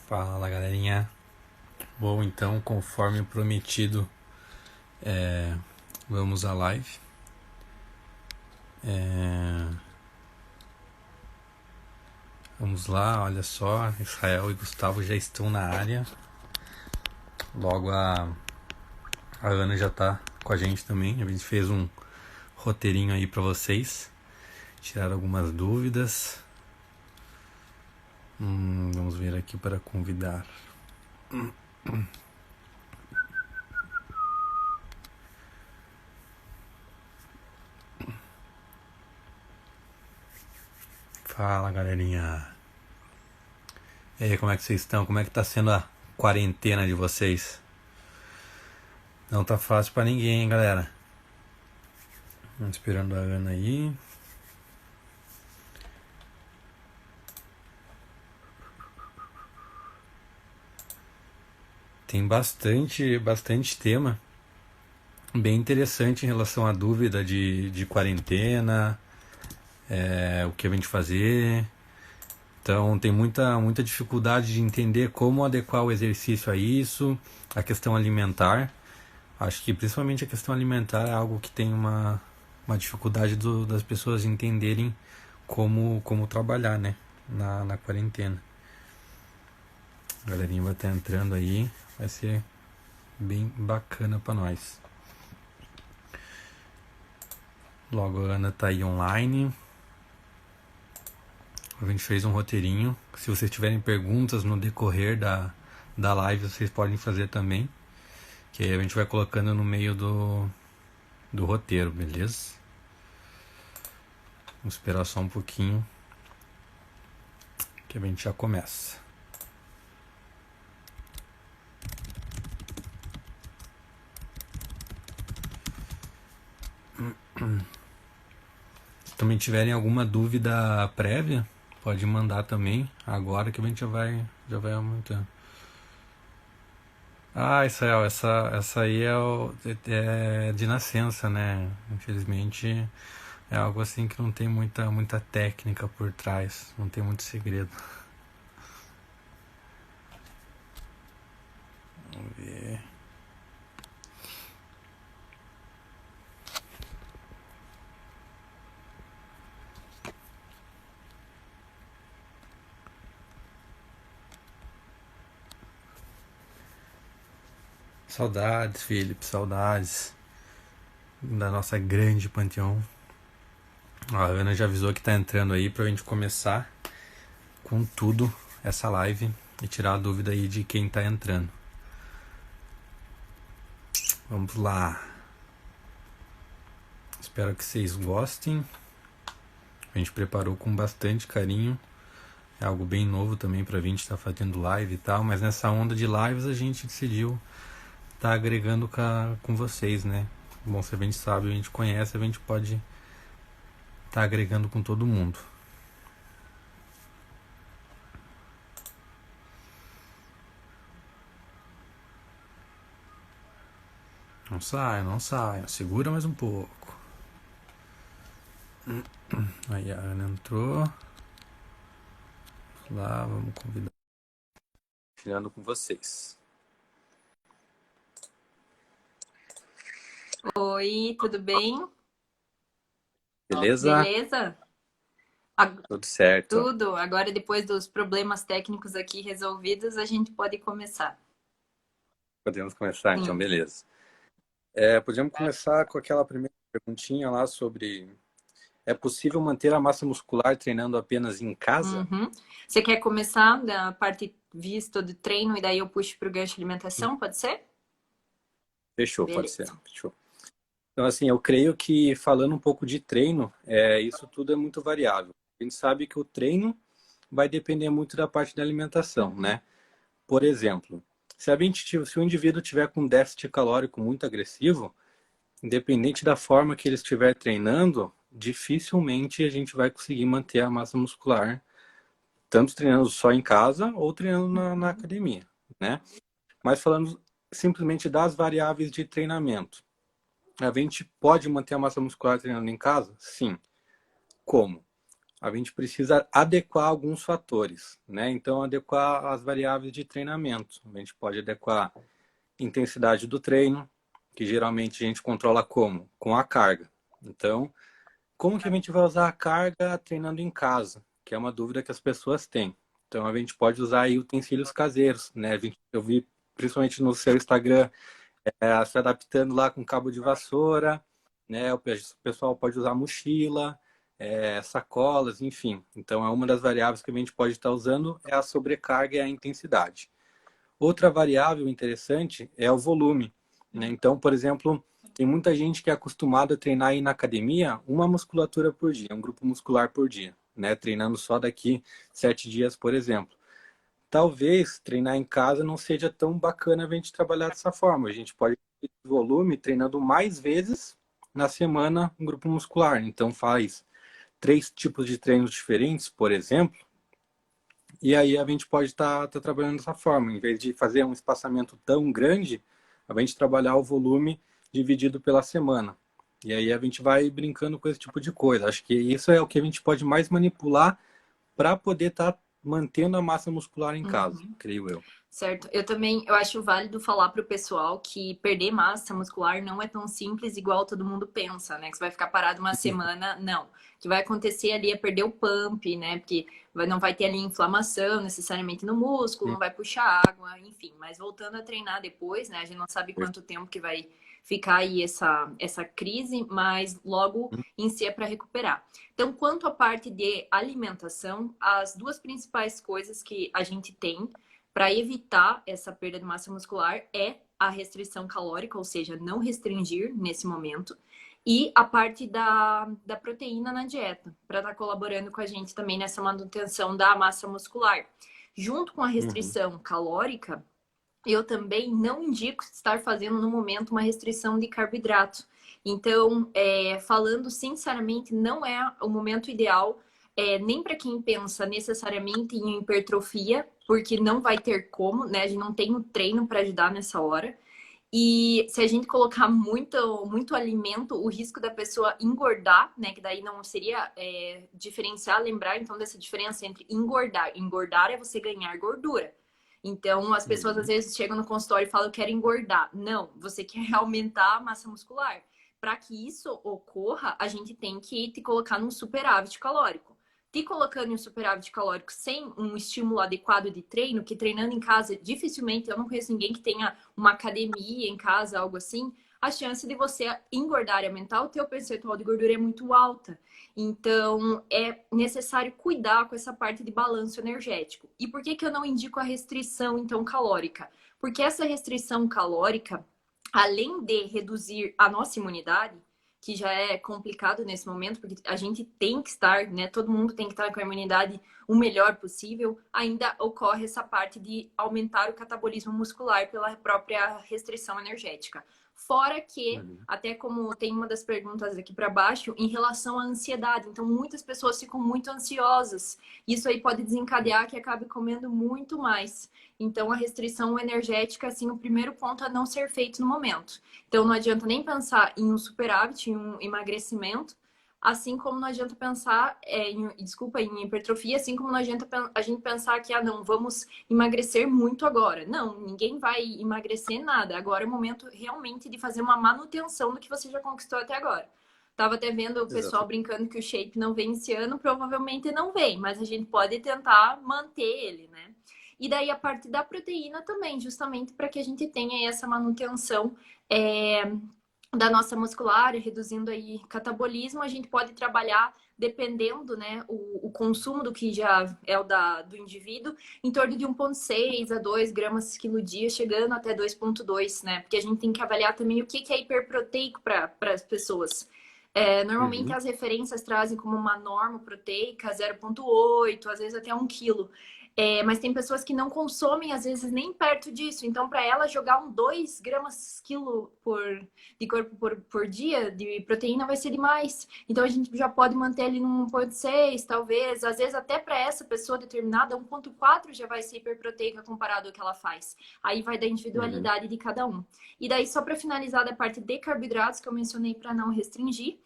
Fala galerinha, bom então, conforme prometido, vamos à live. Vamos lá, olha só, Israel e Gustavo já estão na área. Logo a Ana já tá com a gente também. A gente fez um roteirinho aí pra vocês, tirar algumas dúvidas. Vamos ver aqui para convidar. Fala galerinha. E aí, como é que vocês estão? Como é que tá sendo a quarentena de vocês? Não tá fácil pra ninguém, hein, galera. Esperando a Ana aí. Tem bastante tema bem interessante em relação à dúvida de quarentena, o que a gente fazer. Então tem muita dificuldade de entender como adequar o exercício a isso, a questão alimentar. Acho que principalmente a questão alimentar é algo que tem uma dificuldade das pessoas entenderem como trabalhar, né, na quarentena. A galerinha vai estar entrando aí, vai ser bem bacana para nós. Logo a Ana tá aí online. A gente fez um roteirinho. Se vocês tiverem perguntas no decorrer da live, vocês podem fazer também. Que aí a gente vai colocando no meio do roteiro, beleza? Vamos esperar só um pouquinho que a gente já começa. Se também tiverem alguma dúvida prévia, pode mandar também. Agora que a gente já vai aumentando. Ah, Israel, essa aí é de nascença, né? Infelizmente é algo assim que não tem muita técnica por trás, não tem muito segredo. Vamos ver. Saudades, Felipe, saudades da nossa grande panteão. Ó, a Ana já avisou que tá entrando aí pra gente começar com tudo essa live e tirar a dúvida aí de quem tá entrando. Vamos lá. Espero que vocês gostem. A gente preparou com bastante carinho. É algo bem novo também pra gente estar fazendo live e tal, mas nessa onda de lives a gente decidiu tá agregando com vocês, né? Bom, se a gente sabe, a gente conhece, a gente pode tá agregando com todo mundo. Não saia, segura mais um pouco. Aí a Ana entrou. Vamos lá, vamos convidar. Tirando com vocês. Oi, tudo bem? Beleza? Beleza? Tudo certo. Tudo. Agora, depois dos problemas técnicos aqui resolvidos, a gente pode começar. Podemos começar então, Sim. beleza. Podemos começar com aquela primeira perguntinha lá sobre: é possível manter a massa muscular treinando apenas em casa? Uhum. Você quer começar da parte vista do treino e daí eu puxo para o gancho de alimentação, pode ser? Fechou, pode ser. Beleza. Fechou. Então, assim, eu creio que falando um pouco de treino, isso tudo é muito variável. A gente sabe que o treino vai depender muito da parte da alimentação, né? Por exemplo, se o indivíduo tiver com déficit calórico muito agressivo, independente da forma que ele estiver treinando, dificilmente a gente vai conseguir manter a massa muscular, tanto treinando só em casa ou treinando na academia, né? Mas falando simplesmente das variáveis de treinamento, a gente pode manter a massa muscular treinando em casa? Sim. Como? a gente precisa adequar alguns fatores, né? Então, adequar as variáveis de treinamento. A gente pode adequar a intensidade do treino, que geralmente a gente controla como? Com a carga. Então, como que a gente vai usar a carga treinando em casa? Que é uma dúvida que as pessoas têm. Então, a gente pode usar aí utensílios caseiros, né? Eu vi, principalmente no seu Instagram, se adaptando lá com cabo de vassoura, né? O pessoal pode usar mochila, sacolas, enfim. Então, é uma das variáveis que a gente pode estar usando é a sobrecarga e a intensidade. Outra variável interessante é o volume, né? Então, por exemplo, tem muita gente que é acostumada a treinar aí na academia uma musculatura por dia, um grupo muscular por dia, né? Treinando só daqui 7 dias, por exemplo. Talvez treinar em casa não seja tão bacana a gente trabalhar dessa forma. A gente pode ter volume treinando mais vezes na semana um grupo muscular. Então faz 3 tipos de treinos diferentes, por exemplo, e aí a gente pode estar trabalhando dessa forma. Em vez de fazer um espaçamento tão grande, a gente trabalhar o volume dividido pela semana. E aí a gente vai brincando com esse tipo de coisa. Acho que isso é o que a gente pode mais manipular para poder estar mantendo a massa muscular em casa, Uhum. creio eu. Certo. Eu acho válido falar para o pessoal que perder massa muscular não é tão simples igual todo mundo pensa, né? Que você vai ficar parado uma semana, não. O que vai acontecer ali é perder o pump, né? Porque não vai ter ali inflamação necessariamente no músculo, não vai puxar água, enfim. Mas voltando a treinar depois, né? A gente não sabe quanto tempo que vai ficar aí essa crise, mas logo em si é para recuperar. Então, quanto à parte de alimentação, as duas principais coisas que a gente tem para evitar essa perda de massa muscular é a restrição calórica, ou seja, não restringir nesse momento, e a parte da proteína na dieta, para estar colaborando com a gente também nessa manutenção da massa muscular. Junto com a Uhum. restrição calórica, eu também não indico estar fazendo no momento uma restrição de carboidrato. Então, falando sinceramente, não é o momento ideal, nem para quem pensa necessariamente em hipertrofia, porque não vai ter como, né? A gente não tem um treino para ajudar nessa hora. E se a gente colocar muito alimento, o risco da pessoa engordar, né? Que daí não seria diferenciar, lembrar então dessa diferença entre engordar. Engordar é você ganhar gordura. Então, as pessoas às Uhum. vezes chegam no consultório e falam, eu quero engordar. Não, você quer aumentar a massa muscular. Para que isso ocorra, a gente tem que te colocar num superávit calórico. Te colocando em um superávit calórico sem um estímulo adequado de treino, que treinando em casa, dificilmente, eu não conheço ninguém que tenha uma academia em casa, algo assim, a chance de você engordar e aumentar o teu percentual de gordura é muito alta. Então, é necessário cuidar com essa parte de balanço energético. E por que que eu não indico a restrição, então, calórica? Porque essa restrição calórica, além de reduzir a nossa imunidade, que já é complicado nesse momento, porque a gente tem que estar, né? Todo mundo tem que estar com a imunidade o melhor possível, ainda ocorre essa parte de aumentar o catabolismo muscular pela própria restrição energética. Fora que, Uhum. até como tem uma das perguntas aqui para baixo, em relação à ansiedade. Então, muitas pessoas ficam muito ansiosas. Isso aí pode desencadear que acabe comendo muito mais. Então, a restrição energética, assim, o primeiro ponto a não ser feito no momento. Então, não adianta nem pensar em um superávit, em um emagrecimento, assim como não adianta pensar em hipertrofia, assim como não adianta a gente pensar que, não, vamos emagrecer muito agora. Não, ninguém vai emagrecer nada. Agora é o momento realmente de fazer uma manutenção do que você já conquistou até agora. Tava até vendo o pessoal Exatamente. brincando que o shape não vem esse ano, provavelmente não vem, mas a gente pode tentar manter ele, né? E daí a parte da proteína também, justamente para que a gente tenha essa manutenção é, da nossa muscular, reduzindo aí catabolismo, a gente pode trabalhar dependendo, né, o consumo do que já é do indivíduo, em torno de 1,6 a 2 gramas quilo dia, chegando até 2,2, né? Porque a gente tem que avaliar também o que é hiperproteico para as pessoas. Normalmente Uhum. as referências trazem como uma norma proteica 0,8, às vezes até 1 quilo. Mas tem pessoas que não consomem, às vezes, nem perto disso. Então, para ela, jogar 2 gramas quilo de corpo por dia de proteína vai ser demais. Então, a gente já pode manter ali no 1,6, talvez. Às vezes, até para essa pessoa determinada, 1,4 já vai ser hiperproteica comparado ao que ela faz. Aí vai da Uhum. individualidade de cada um. E daí, só para finalizar da parte de carboidratos, que eu mencionei para não restringir,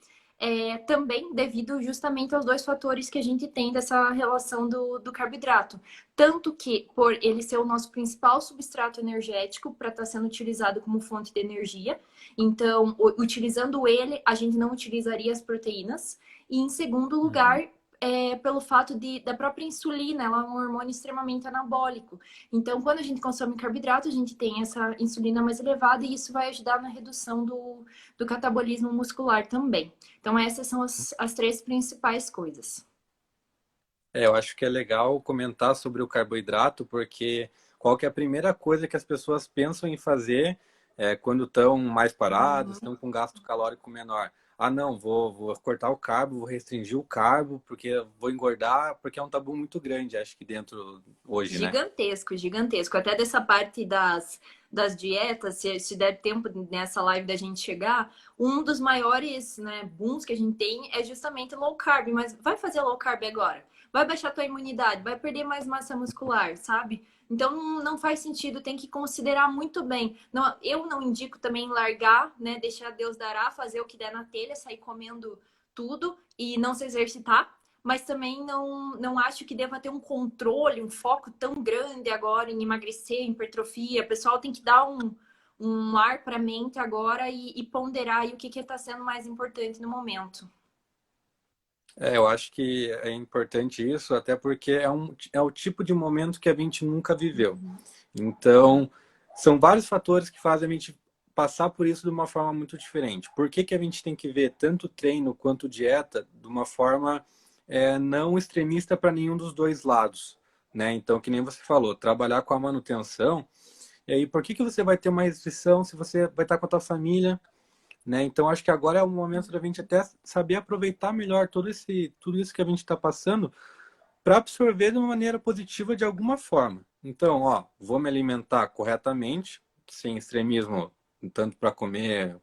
também devido justamente aos dois fatores que a gente tem dessa relação do carboidrato. Tanto que, por ele ser o nosso principal substrato energético para estar sendo utilizado como fonte de energia, então, utilizando ele, a gente não utilizaria as proteínas. E, em segundo lugar, Uhum. pelo fato da própria insulina, ela é um hormônio extremamente anabólico. Então, quando a gente consome carboidrato, a gente tem essa insulina mais elevada e isso vai ajudar na redução do catabolismo muscular também. Então, essas são as três principais coisas. Eu acho que é legal comentar sobre o carboidrato, porque qual que é a primeira coisa que as pessoas pensam em fazer quando estão mais paradas, Uhum. estão com gasto calórico menor? Ah, não, vou cortar o carbo, vou restringir o carbo, porque vou engordar, porque é um tabu muito grande, acho que dentro hoje, né? Gigantesco, gigantesco. Até dessa parte das dietas, se der tempo nessa live da gente chegar, um dos maiores, né, booms que a gente tem é justamente low carb. Mas vai fazer low carb agora? Vai baixar tua imunidade? Vai perder mais massa muscular, sabe? Então não faz sentido, tem que considerar muito bem. Não, eu não indico também largar, né? Deixar Deus dará, fazer o que der na telha, sair comendo tudo e não se exercitar, mas também não acho que deva ter um controle, um foco tão grande agora em emagrecer, em hipertrofia. O pessoal tem que dar um ar para a mente agora e ponderar aí o que está sendo mais importante no momento. Eu acho que é importante isso, até porque é o tipo de momento que a gente nunca viveu. Uhum. Então, são vários fatores que fazem a gente passar por isso de uma forma muito diferente. Por que que a gente tem que ver tanto treino quanto dieta de uma forma não extremista para nenhum dos dois lados, né? Então, que nem você falou, trabalhar com a manutenção, e aí por que que você vai ter uma restrição se você vai estar com a tua família, né? Então, acho que agora é o momento da gente até saber aproveitar melhor tudo isso que a gente está passando para absorver de uma maneira positiva de alguma forma. Então, ó, vou me alimentar corretamente, sem extremismo, tanto para comer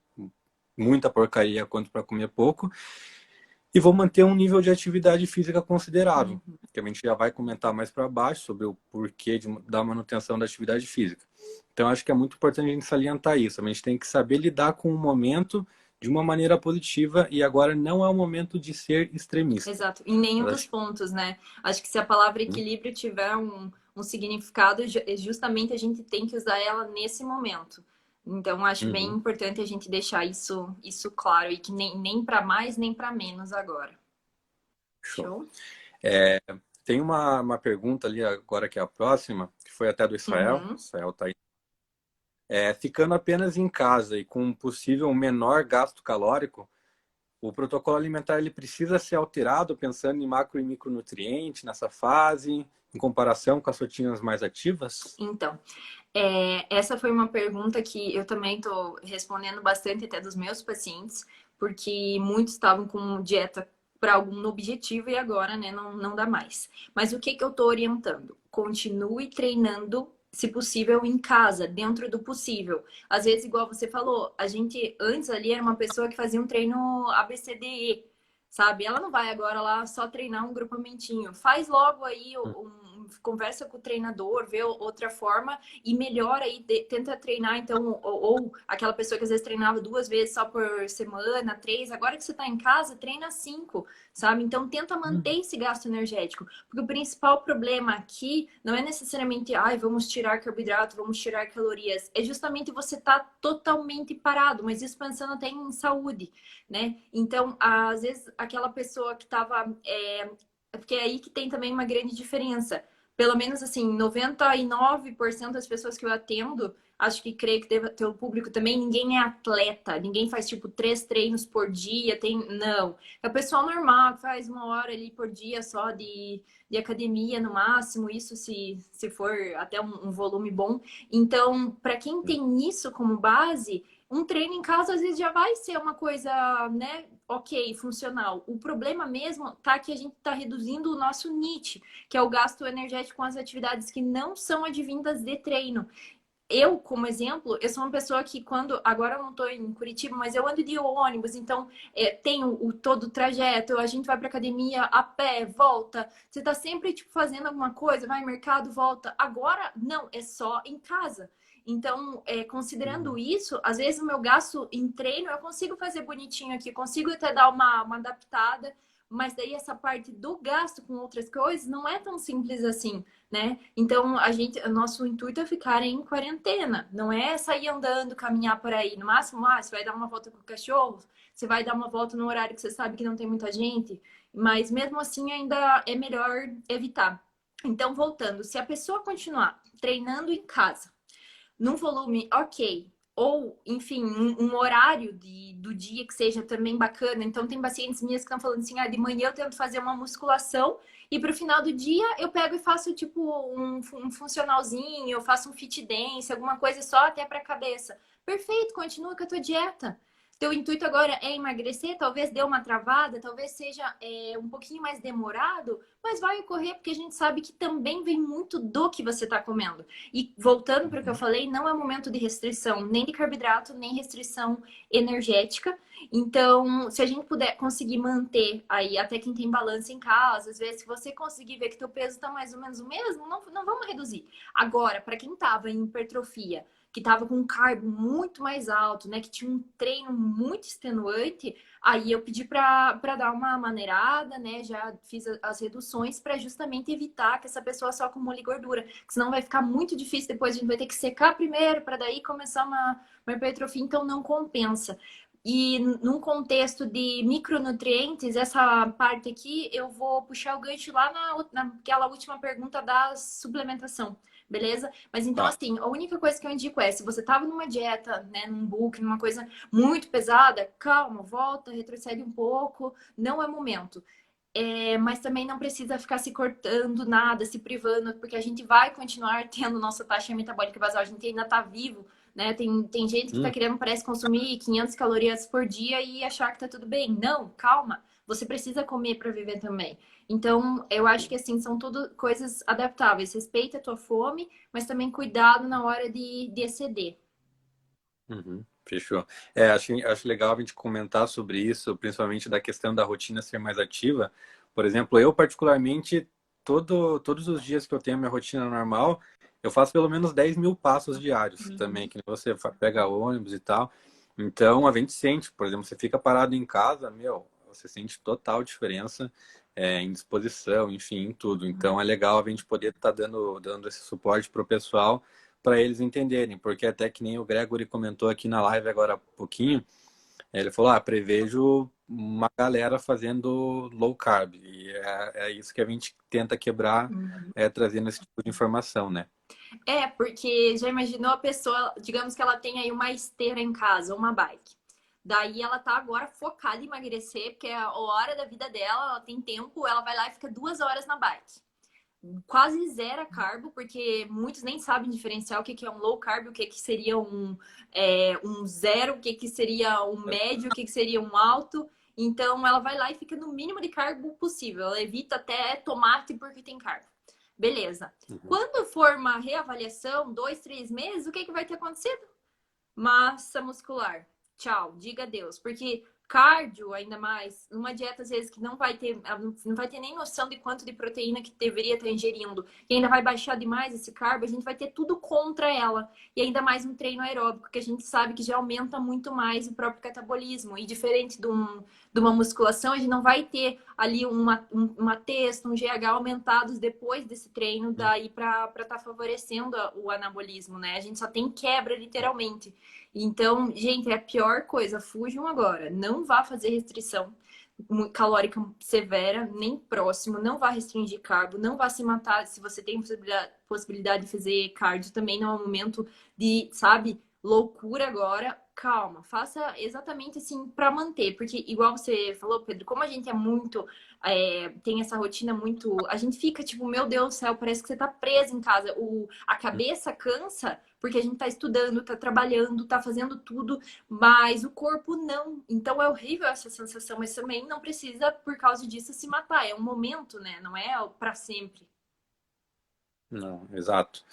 muita porcaria quanto para comer pouco, e vou manter um nível de atividade física considerável, Uhum. que a gente já vai comentar mais para baixo sobre o porquê da manutenção da atividade física. Então, acho que é muito importante a gente salientar isso. A gente tem que saber lidar com o momento de uma maneira positiva e agora não é o momento de ser extremista. Exato, em nenhum Mas dos acho pontos, né? Acho que se a palavra que equilíbrio tiver um significado, justamente a gente tem que usar ela nesse momento. Então, acho bem uhum. importante a gente deixar isso claro e que nem para mais nem para menos agora. Show. Show? Tem uma pergunta ali agora que é a próxima, que foi até do Israel. Uhum. Israel tá aí. Ficando apenas em casa e com um possível menor gasto calórico, o protocolo alimentar ele precisa ser alterado pensando em macro e micronutrientes nessa fase, em comparação com as rotinas mais ativas? Então, essa foi uma pergunta que eu também estou respondendo bastante até dos meus pacientes, porque muitos estavam com dieta para algum objetivo e agora, né, não dá mais. Mas o que que eu estou orientando? Continue treinando, se possível, em casa, dentro do possível. Às vezes, igual você falou, a gente antes ali era uma pessoa que fazia um treino ABCDE, sabe? Ela não vai agora lá só treinar um grupamentinho. Faz logo aí conversa com o treinador, vê outra forma e melhora aí, tenta treinar então, ou aquela pessoa que às vezes treinava 2 vezes só por semana, 3, agora que você tá em casa, treina 5, sabe? Então tenta manter esse gasto energético, porque o principal problema aqui não é necessariamente, ai, vamos tirar carboidrato, vamos tirar calorias, é justamente você tá totalmente parado, mas isso pensando até em saúde, né? Então, às vezes, aquela pessoa que tava. Porque é aí que tem também uma grande diferença. Pelo menos, assim, 99% das pessoas que eu atendo, acho que creio que deve ter o público também, ninguém é atleta, ninguém faz, tipo, 3 treinos por dia, não. É o pessoal normal, que faz 1 hora ali por dia só de academia no máximo, isso se for até um volume bom. Então, para quem tem isso como base, um treino em casa às vezes já vai ser uma coisa, né, ok, funcional. O problema mesmo tá que a gente tá reduzindo o nosso NEAT, que é o gasto energético com as atividades que não são advindas de treino. eu, como exemplo, eu sou uma pessoa que quando... Agora eu não tô em Curitiba, mas eu ando de ônibus, então tem todo o trajeto, a gente vai pra academia a pé, volta. Você tá sempre, tipo, fazendo alguma coisa, vai no mercado, volta. Agora, não, é só em casa. Então, considerando Uhum. isso, às vezes o meu gasto em treino eu consigo fazer bonitinho aqui, consigo até dar uma adaptada, mas daí essa parte do gasto com outras coisas não é tão simples assim, né? Então, o nosso intuito é ficar em quarentena, não é sair andando, caminhar por aí. No máximo, você vai dar uma volta com o cachorro, você vai dar uma volta no horário que você sabe que não tem muita gente, mas mesmo assim ainda é melhor evitar. Então, voltando, se a pessoa continuar treinando em casa, num volume ok, ou, enfim, um horário do dia que seja também bacana. Então, tem pacientes minhas que estão falando assim, de manhã eu tento fazer uma musculação e pro final do dia eu pego e faço, tipo, um funcionalzinho, eu faço um fit dance, alguma coisa só até pra cabeça. Perfeito, continua com a tua dieta. Teu intuito agora é emagrecer, talvez dê uma travada, talvez seja um pouquinho mais demorado, mas vai ocorrer porque a gente sabe que também vem muito do que você está comendo. E voltando para o que eu Uhum. falei, não é momento de restrição nem de carboidrato, nem restrição energética. Então, se a gente puder conseguir manter aí, até quem tem balança em casa, às vezes, se você conseguir ver que teu peso está mais ou menos o mesmo, não vamos reduzir. Agora, para quem estava em hipertrofia, que estava com um carbo muito mais alto, né, que tinha um treino muito extenuante, aí eu pedi para dar uma maneirada, né, já fiz as reduções para justamente evitar que essa pessoa só acumule gordura, que senão vai ficar muito difícil, depois a gente vai ter que secar primeiro para daí começar uma hipertrofia, então não compensa. E num contexto de micronutrientes, essa parte aqui, eu vou puxar o gancho lá naquela última pergunta da suplementação, beleza? Mas então, Tá. assim, a única coisa que eu indico é, se você tava numa dieta, né, num book, numa coisa muito pesada, calma, volta, retrocede um pouco, não é momento. Mas também não precisa ficar se cortando nada, se privando, porque a gente vai continuar tendo nossa taxa metabólica basal, a gente ainda tá vivo, né? Tem gente que tá Hum. querendo, parece, consumir 500 calorias por dia e achar que tá tudo bem. Não, calma, você precisa comer para viver também. Então, eu acho que, assim, são tudo coisas adaptáveis. Respeita a tua fome, mas também cuidado na hora de exceder. Uhum. Fechou. Acho legal a gente comentar sobre isso, principalmente da questão da rotina ser mais ativa. Por exemplo, eu particularmente, todos os dias que eu tenho a minha rotina normal, eu faço pelo menos 10.000 passos diários também, Uhum. que nem você pega ônibus e tal. Então, a gente sente, por exemplo, você fica parado em casa, meu, você sente total diferença em disposição, enfim, em tudo. Então, é legal a gente poder estar dando esse suporte para o pessoal para eles entenderem, porque até que nem o Gregory comentou aqui na live agora há pouquinho, ele falou, prevejo uma galera fazendo low carb, e é isso que a gente tenta quebrar, Uhum. trazendo esse tipo de informação, né? Porque já imaginou a pessoa, digamos que ela tem aí uma esteira em casa, uma bike. Daí ela tá agora focada em emagrecer, porque é a hora da vida dela, ela tem tempo, ela vai lá e fica 2 horas na bike. Quase zero carbo, porque muitos nem sabem diferenciar o que é um low carb, o que seria um zero, o que seria um médio, o que seria um alto. Então ela vai lá e fica no mínimo de carbo possível. Ela evita até tomate porque tem carbo. Beleza. Uhum. Quando for uma reavaliação, 2, 3 meses, o que vai ter acontecido? Massa muscular. Tchau, diga adeus. Porque cardio, ainda mais, numa dieta às vezes que não vai ter nem noção de quanto de proteína que deveria estar ingerindo, e ainda vai baixar demais esse carbo, a gente vai ter tudo contra ela. E ainda mais um treino aeróbico, que a gente sabe que já aumenta muito mais o próprio catabolismo. E diferente de uma musculação, a gente não vai ter ali uma testa, um GH aumentados depois desse treino, daí para estar favorecendo o anabolismo, né? A gente só tem quebra, literalmente. Então, gente, é a pior coisa. Fujam agora. Não vá fazer restrição calórica severa, nem próximo. Não vá restringir carbo. Não vá se matar. Se você tem possibilidade de fazer cardio, também não é um momento de, sabe, loucura agora. Calma, faça exatamente assim para manter, porque igual você falou, Pedro, como a gente é muito, tem essa rotina muito, a gente fica tipo, meu Deus do céu, parece que você tá preso em casa, a cabeça cansa, porque a gente tá estudando, tá trabalhando, tá fazendo tudo, mas o corpo não. Então é horrível essa sensação, mas também não precisa, por causa disso, se matar. É um momento, né? Não é para sempre. Não, exato.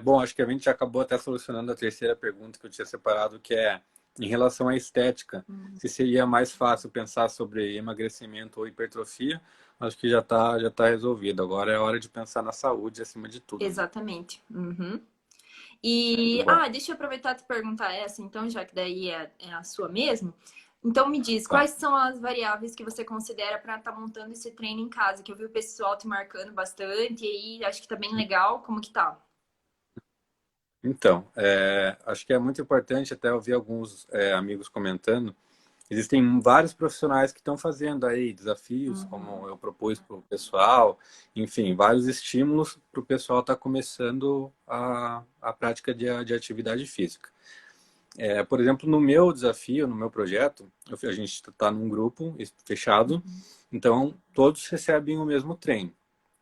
Bom, acho que a gente já acabou até solucionando a terceira pergunta que eu tinha separado, que é em relação à estética. Se seria mais fácil pensar sobre emagrecimento ou hipertrofia, acho que já tá resolvido. Agora é hora de pensar na saúde acima de tudo, né? Exatamente. Uhum. Muito E, bom. deixa eu aproveitar e te perguntar essa, então, já que daí é a sua mesmo. Então, me diz, Tá. quais são as variáveis que você considera para estar montando esse treino em casa? Que eu vi o pessoal te marcando bastante, e aí acho que tá bem legal. Como que tá? Então, acho que é muito importante até ouvir alguns amigos comentando. Existem vários profissionais que estão fazendo aí desafios, como Uhum. eu propus para o pessoal, enfim, vários estímulos para o pessoal estar começando a prática de atividade física. Por exemplo, no meu desafio, no meu projeto, a gente está num grupo fechado, então todos recebem o mesmo treino,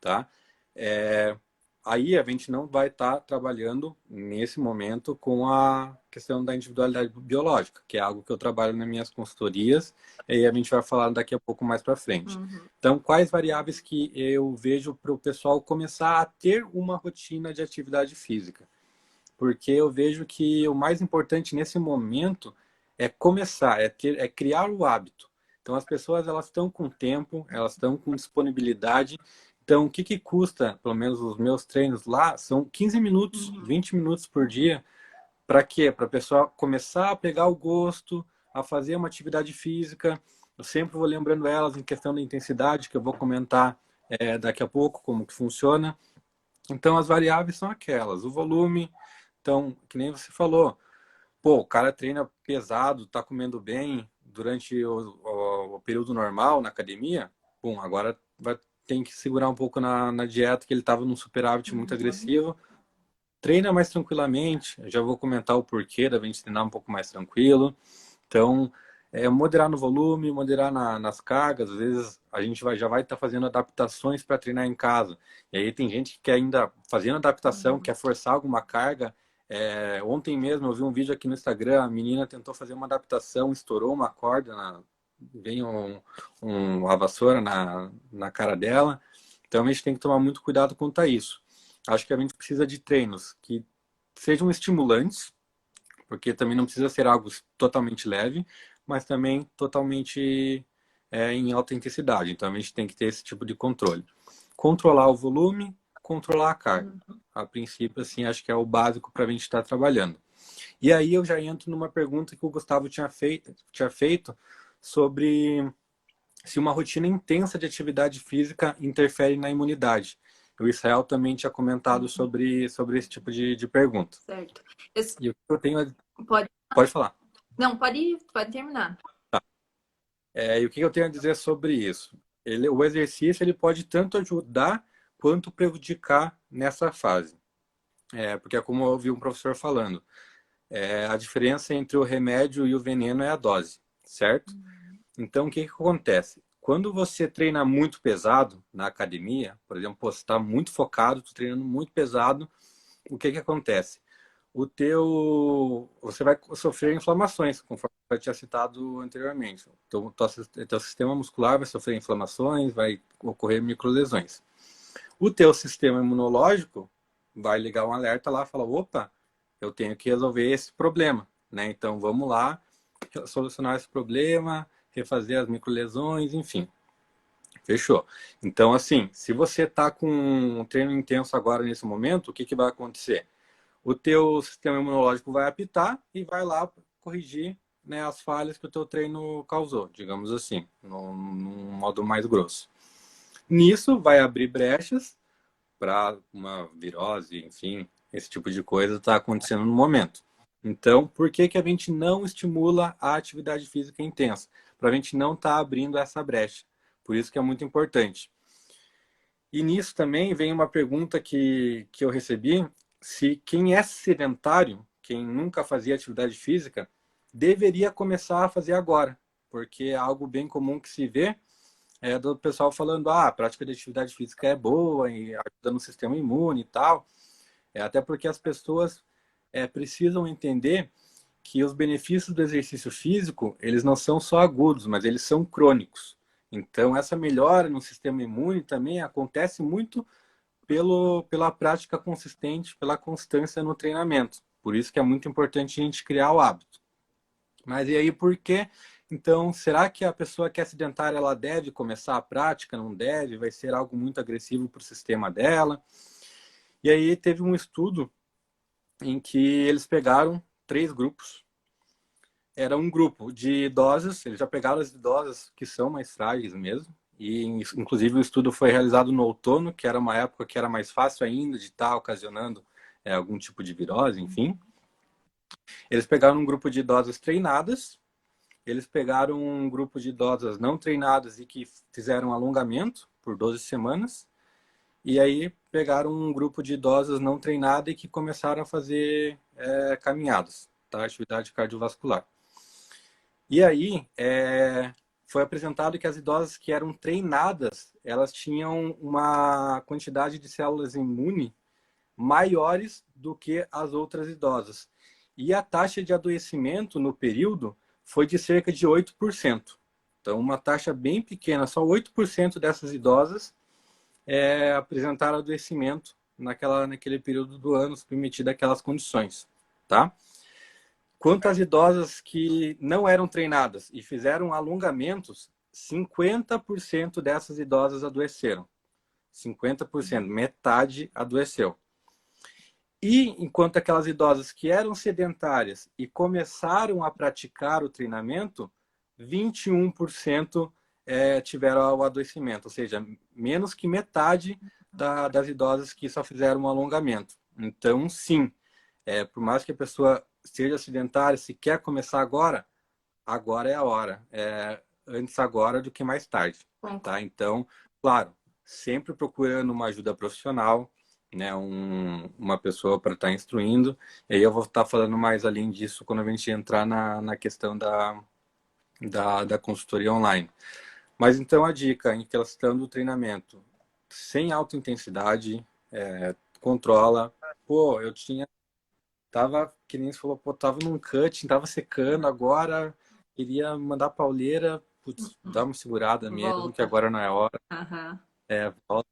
tá? É, Aí a gente não vai estar trabalhando nesse momento com a questão da individualidade biológica, que é algo que eu trabalho nas minhas consultorias e a gente vai falar daqui a pouco mais para frente. Uhum. Então, quais variáveis que eu vejo para o pessoal começar a ter uma rotina de atividade física? Porque eu vejo que o mais importante nesse momento é começar, é criar o hábito. Então as pessoas elas estão com tempo, elas estão com disponibilidade. Então o que que custa, pelo menos os meus treinos lá, são 15 minutos, Uhum. 20 minutos por dia. Para quê? Para a pessoa começar a pegar o gosto, a fazer uma atividade física. Eu sempre vou lembrando elas em questão da intensidade, que eu vou comentar daqui a pouco como que funciona. Então as variáveis são aquelas, o volume, então, que nem você falou, pô, o cara treina pesado, tá comendo bem durante o período normal na academia, bom, agora vai tem que segurar um pouco na dieta, que ele estava num superávit muito Uhum. agressivo, treina mais tranquilamente, eu já vou comentar o porquê da gente treinar um pouco mais tranquilo, então, moderar no volume, moderar nas cargas. Às vezes a gente já vai estar fazendo adaptações para treinar em casa. E aí tem gente que quer ainda fazendo adaptação, Uhum. quer forçar alguma carga. Ontem mesmo eu vi um vídeo aqui no Instagram, a menina tentou fazer uma adaptação, estourou uma corda, veio uma vassoura na cara dela. Então a gente tem que tomar muito cuidado quanto a isso. Acho que a gente precisa de treinos que sejam estimulantes, porque também não precisa ser algo totalmente leve, mas também totalmente em alta intensidade. Então a gente tem que ter esse tipo de controle. Controlar o volume, controlar a carga. Uhum. A princípio, assim, acho que é o básico para a gente estar trabalhando. E aí eu já entro numa pergunta que o Gustavo tinha feito sobre se uma rotina intensa de atividade física interfere na imunidade. O Israel também tinha comentado Uhum. sobre esse tipo de pergunta. Certo. Eu- E o que eu tenho a... Pode. Pode falar. Não, pode terminar. E o que eu tenho a dizer sobre isso? O exercício ele pode tanto ajudar quanto prejudicar nessa fase. Porque é como eu ouvi um professor falando, a diferença entre o remédio e o veneno é a dose, certo? Então, o que que acontece? Quando você treina muito pesado na academia, por exemplo, você está muito focado, está treinando muito pesado, o que que acontece? Você vai sofrer inflamações, conforme eu tinha citado anteriormente. Então, teu sistema muscular vai sofrer inflamações, vai ocorrer microlesões. O teu sistema imunológico vai ligar um alerta lá e falar, opa, eu tenho que resolver esse problema, né? Então vamos lá solucionar esse problema, refazer as microlesões, enfim. Fechou. Então, assim, se você está com um treino intenso agora nesse momento, o que que vai acontecer? O teu sistema imunológico vai apitar e vai lá corrigir, né, as falhas que o teu treino causou, digamos assim, num modo mais grosso. Nisso vai abrir brechas para uma virose, enfim, esse tipo de coisa está acontecendo no momento. Então, por que que a gente não estimula a atividade física intensa? Para a gente não estar abrindo essa brecha. Por isso que é muito importante. E nisso também vem uma pergunta que eu recebi, se quem é sedentário, quem nunca fazia atividade física, deveria começar a fazer agora, porque é algo bem comum que se vê do pessoal falando, a prática de atividade física é boa e ajuda no sistema imune e tal. Até porque as pessoas precisam entender que os benefícios do exercício físico, eles não são só agudos, mas eles são crônicos. Então, essa melhora no sistema imune também acontece muito pela prática consistente, pela constância no treinamento. Por isso que é muito importante a gente criar o hábito. Mas e aí por quê? Então, será que a pessoa que é sedentária ela deve começar a prática? Não deve? Vai ser algo muito agressivo para o sistema dela? E aí teve um estudo em que eles pegaram 3 grupos. Era um grupo de idosas, eles já pegaram as idosas que são mais frágeis mesmo, e inclusive o estudo foi realizado no outono, que era uma época que era mais fácil ainda de estar ocasionando algum tipo de virose, enfim. Eles pegaram um grupo de idosas treinadas, eles pegaram um grupo de idosas não treinadas e que fizeram alongamento por 12 semanas, e aí pegaram um grupo de idosas não treinadas e que começaram a fazer caminhadas, tá? Atividade cardiovascular. E aí foi apresentado que as idosas que eram treinadas, elas tinham uma quantidade de células imunes maiores do que as outras idosas. E a taxa de adoecimento no período foi de cerca de 8%. Então, uma taxa bem pequena, só 8% dessas idosas apresentaram adoecimento naquele período do ano, submetido àquelas condições, tá? Quanto às idosas que não eram treinadas e fizeram alongamentos, 50% dessas idosas adoeceram. 50%, metade adoeceu. E enquanto aquelas idosas que eram sedentárias e começaram a praticar o treinamento, 21% tiveram o adoecimento, ou seja, menos que metade das idosas que só fizeram um alongamento. Então, sim, por mais que a pessoa seja sedentária, se quer começar agora, agora é a hora. Antes agora do que mais tarde. Tá? Então, claro, sempre procurando uma ajuda profissional, né, uma pessoa para estar instruindo. E aí eu vou estar falando mais além disso quando a gente entrar na questão da consultoria online. Mas então a dica em questão do treinamento, sem alta intensidade, controla. Pô, eu tinha tava, que nem você falou, pô, tava num cutting, tava secando, agora queria mandar pauleira, putz, dá uma segurada mesmo, que Volta. agora não é hora. Aham. Volta.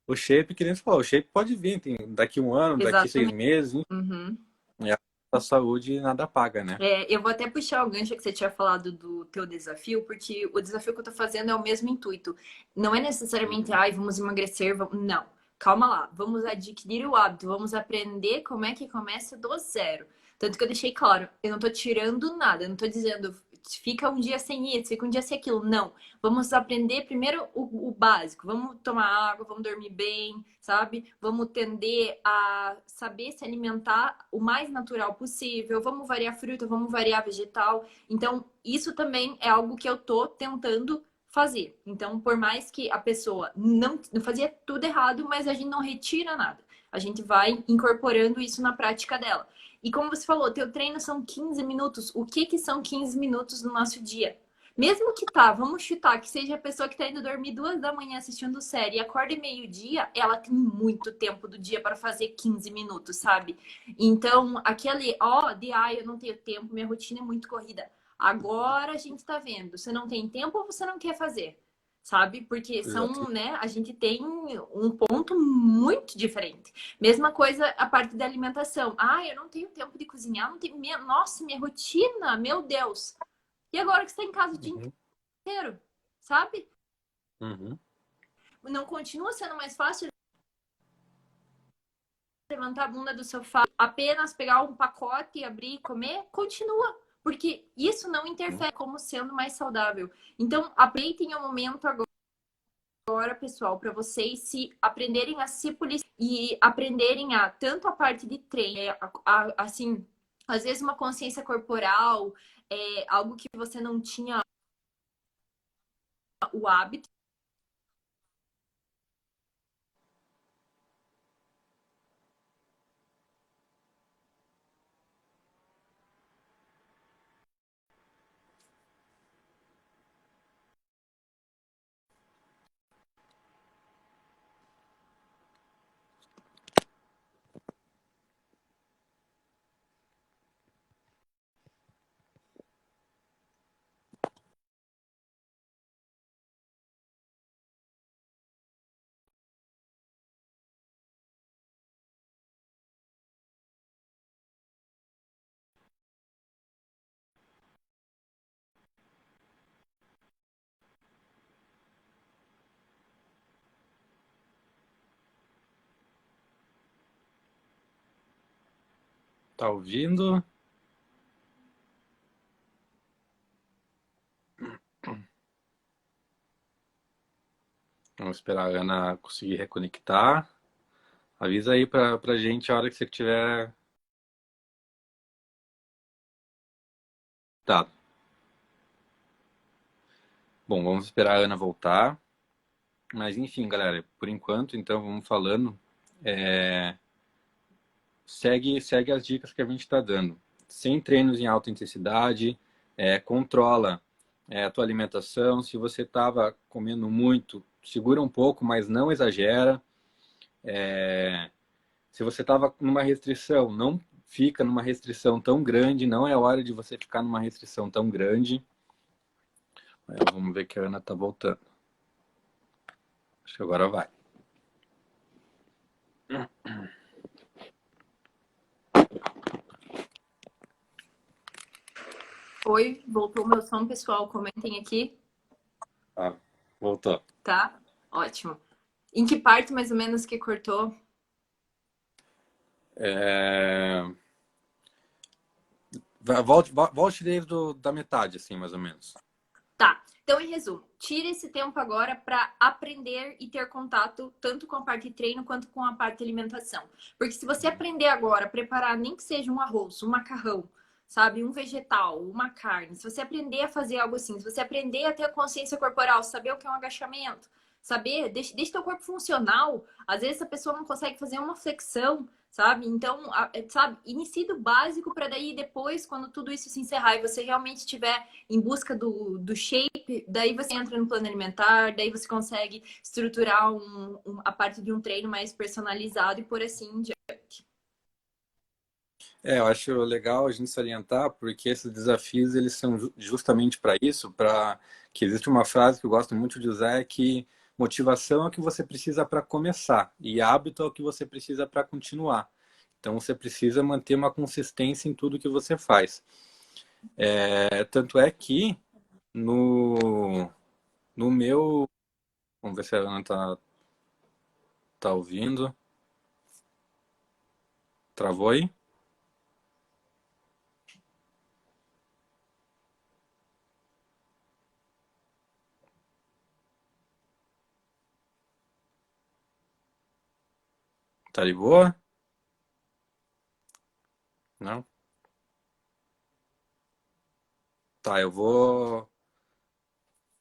O shape, que nem você falou, o shape pode vir, tem daqui 1 ano, daqui 6 Exatamente. meses, Uhum. e a saúde nada paga, né? Eu vou até puxar o gancho que você tinha falado do teu desafio, porque o desafio que eu tô fazendo é o mesmo intuito. Não é necessariamente, Uhum. ai, vamos emagrecer, não. Calma lá, vamos adquirir o hábito, vamos aprender como é que começa do zero. Tanto que eu deixei claro, eu não tô tirando nada, eu não tô dizendo fica um dia sem isso, fica um dia sem aquilo. Não. Vamos aprender primeiro o básico. Vamos tomar água, vamos dormir bem, sabe? Vamos tender a saber se alimentar o mais natural possível. Vamos variar fruta, vamos variar vegetal. Então, isso também é algo que eu tô tentando fazer. Então, por mais que a pessoa não fazia tudo errado, mas a gente não retira nada. A gente vai incorporando isso na prática dela. E como você falou, teu treino são 15 minutos. O que que são 15 minutos no nosso dia? Mesmo que tá, vamos chutar, que seja a pessoa que tá indo dormir 2 da manhã assistindo série e acorda meio-dia, ela tem muito tempo do dia para fazer 15 minutos, sabe? Então, aquele, eu não tenho tempo, minha rotina é muito corrida. Agora a gente tá vendo, você não tem tempo ou você não quer fazer? Sabe? Porque Exato. são, né, a gente tem um ponto muito diferente. Mesma coisa a parte da alimentação. Eu não tenho tempo de cozinhar, não tenho. Nossa, minha rotina, meu Deus. E agora que você está em casa o dia Uhum. inteiro, sabe? Uhum. Não continua sendo mais fácil levantar a bunda do sofá, apenas pegar um pacote, abrir e comer? Continua. Porque isso não interfere como sendo mais saudável. Então, aproveitem o momento agora, pessoal, para vocês se aprenderem a se policiar e aprenderem a tanto a parte de treino, assim, às vezes uma consciência corporal, algo que você não tinha o hábito. Tá ouvindo? Vamos esperar a Ana conseguir reconectar. Avisa aí pra gente a hora que você tiver. Tá. Bom, vamos esperar a Ana voltar. Mas enfim, galera, por enquanto, então, vamos falando. Segue as dicas que a gente está dando. Sem treinos em alta intensidade, controla a tua alimentação. Se você estava comendo muito, segura um pouco, mas não exagera. Se você estava numa restrição, não fica numa restrição tão grande. Não é hora de você ficar numa restrição tão grande. Vamos ver que a Ana está voltando. Acho que agora vai. Oi, voltou meu som, pessoal. Comentem aqui. Ah, voltou. Tá? Ótimo. Em que parte, mais ou menos, que cortou? Volte desde da metade, assim, mais ou menos. Tá. Então, em resumo, tire esse tempo agora para aprender e ter contato tanto com a parte de treino quanto com a parte de alimentação. Porque se você aprender agora a preparar nem que seja um arroz, um macarrão, sabe, um vegetal, uma carne, se você aprender a fazer algo assim, se você aprender a ter a consciência corporal, saber o que é um agachamento, saber, deixa teu corpo funcional, às vezes a pessoa não consegue fazer uma flexão, sabe? Então, sabe, inicie do básico para daí depois, quando tudo isso se encerrar e você realmente estiver em busca do shape, daí você entra no plano alimentar, daí você consegue estruturar a parte de um treino mais personalizado e por assim em diante. Eu acho legal a gente salientar, porque esses desafios eles são justamente para isso, para que existe uma frase que eu gosto muito de usar, é que motivação é o que você precisa para começar e hábito é o que você precisa para continuar. Então você precisa manter uma consistência em tudo que você faz. Tanto é que no meu... Vamos ver se a Ana tá ouvindo. Travou aí? Tá de boa? Não? Tá, eu vou...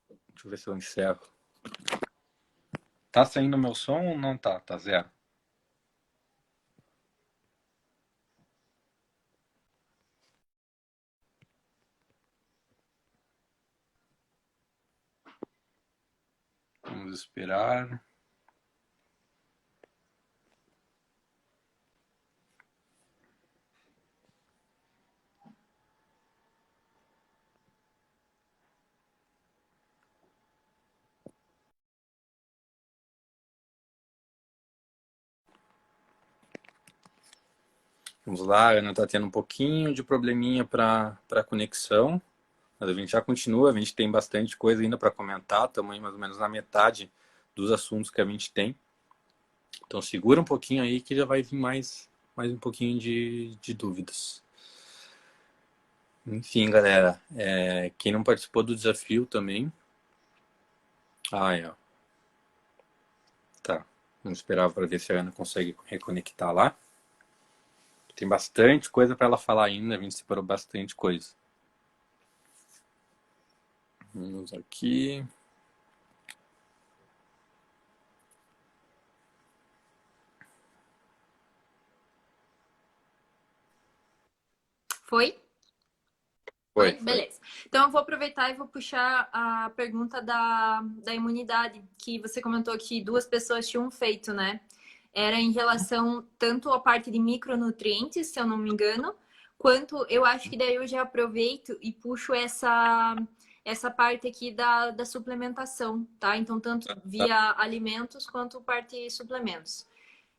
Deixa eu ver se eu encerro. Tá saindo meu som ou não tá? Tá zero. Vamos esperar. Vamos lá, a Ana tá tendo um pouquinho de probleminha para conexão, mas a gente já continua, a gente tem bastante coisa ainda para comentar, estamos aí mais ou menos na metade dos assuntos que a gente tem. Então segura um pouquinho aí que já vai vir mais um pouquinho de dúvidas. Enfim, galera, quem não participou do desafio também... ó. Tá, vamos esperar para ver se a Ana consegue reconectar lá. Tem bastante coisa para ela falar ainda, a gente separou bastante coisa. Vamos aqui. Foi? Foi. Beleza. Então eu vou aproveitar e vou puxar a pergunta da imunidade, que você comentou que duas pessoas tinham feito, né? Era em relação tanto à parte de micronutrientes, se eu não me engano, quanto eu acho que daí eu já aproveito e puxo essa parte aqui da suplementação, tá? Então, tanto via alimentos quanto parte de suplementos.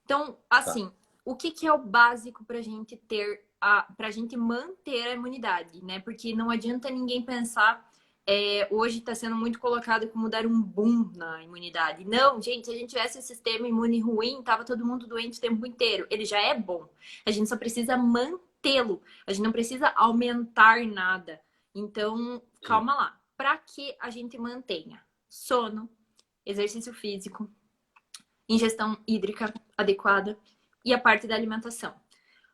Então, assim, o que é o básico para a gente ter, para a gente manter a imunidade, né? Porque não adianta ninguém pensar, hoje está sendo muito colocado como dar um boom na imunidade. Não, gente, se a gente tivesse um sistema imune ruim, tava todo mundo doente o tempo inteiro. Ele já é bom. A gente só precisa manter tê-lo. A gente não precisa aumentar nada. Então, calma lá. Para que a gente mantenha sono, exercício físico, ingestão hídrica adequada e a parte da alimentação.